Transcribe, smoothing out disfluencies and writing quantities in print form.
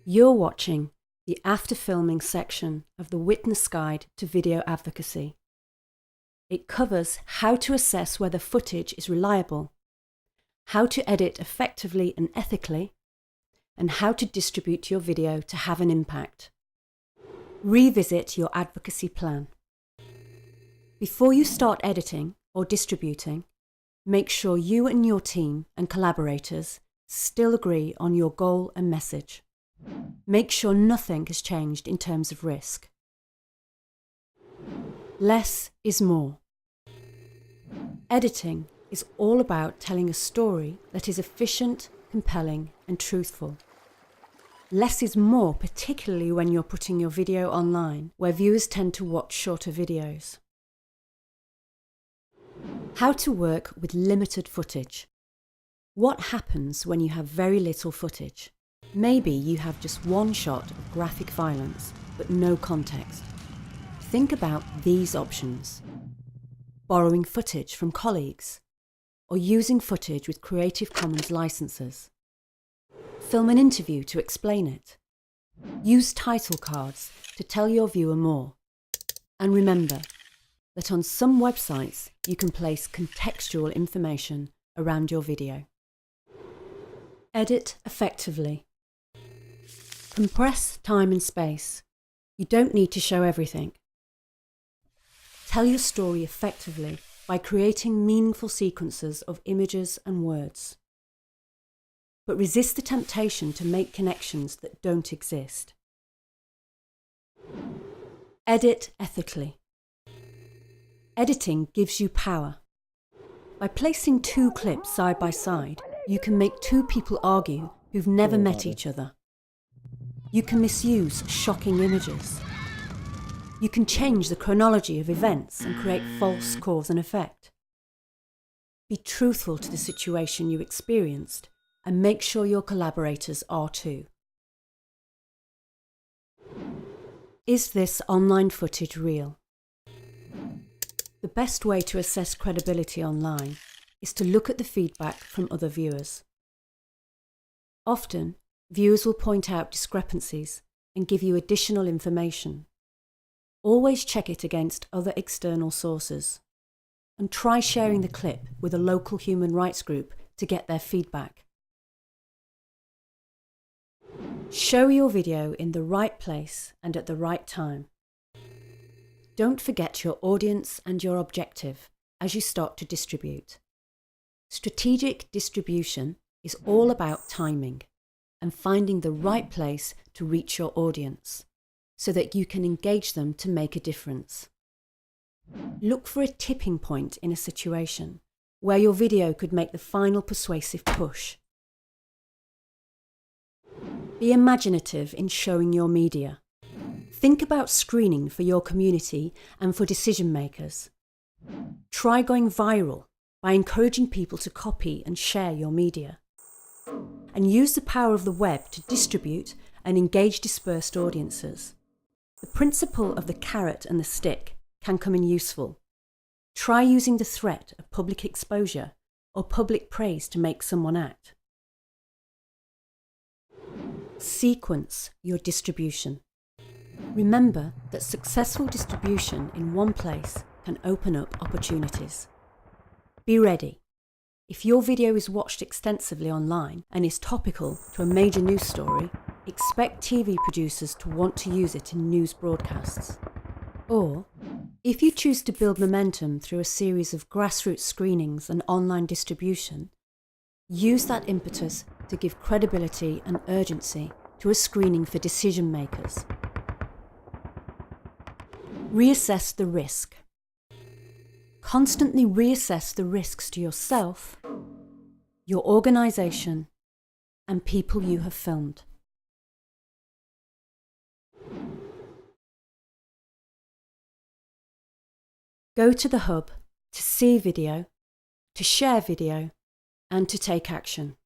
You're watching the After Filming section of the Witness Guide to Video Advocacy. It covers how to assess whether footage is reliable, how to edit effectively and ethically, and how to distribute your video to have an impact. Revisit your advocacy plan. Before you start editing or distributing, make sure you and your team and collaborators still agree on your goal and message. Make sure nothing has changed in terms of risk. Less is more. Editing is all about telling a story that is efficient, compelling, and truthful. Less is more, particularly when you're putting your video online, where viewers tend to watch shorter videos. How to work with limited footage. What happens when you have very little footage? Maybe you have just one shot of graphic violence, but no context. Think about these options: borrowing footage from colleagues, or using footage with Creative Commons licenses. Film an interview to explain it. Use title cards to tell your viewer more. And remember that on some websites you can place contextual information around your video. Edit effectively. Compress time and space. You don't need to show everything. Tell your story effectively by creating meaningful sequences of images and words. But resist the temptation to make connections that don't exist. Edit ethically. Editing gives you power. By placing two clips side by side, you can make two people argue who've never met each other. You can misuse shocking images. You can change the chronology of events and create false cause and effect. Be truthful to the situation you experienced and make sure your collaborators are too. Is this online footage real? The best way to assess credibility online is to look at the feedback from other viewers. Often, viewers will point out discrepancies and give you additional information. Always check it against other external sources, and try sharing the clip with a local human rights group to get their feedback. Show your video in the right place and at the right time. Don't forget your audience and your objective as you start to distribute. Strategic distribution is all about timing and finding the right place to reach your audience so that you can engage them to make a difference. Look for a tipping point in a situation where your video could make the final persuasive push. Be imaginative in showing your media. Think about screening for your community and for decision makers. Try going viral by encouraging people to copy and share your media. And use the power of the web to distribute and engage dispersed audiences. The principle of the carrot and the stick can come in useful. Try using the threat of public exposure or public praise to make someone act. Sequence your distribution. Remember that successful distribution in one place can open up opportunities. Be ready. If your video is watched extensively online and is topical to a major news story, expect TV producers to want to use it in news broadcasts. Or, if you choose to build momentum through a series of grassroots screenings and online distribution, use that impetus to give credibility and urgency to a screening for decision makers. Reassess the risk. Constantly reassess the risks to yourself, your organisation, and people you have filmed. Go to the hub to see video, to share video, and to take action.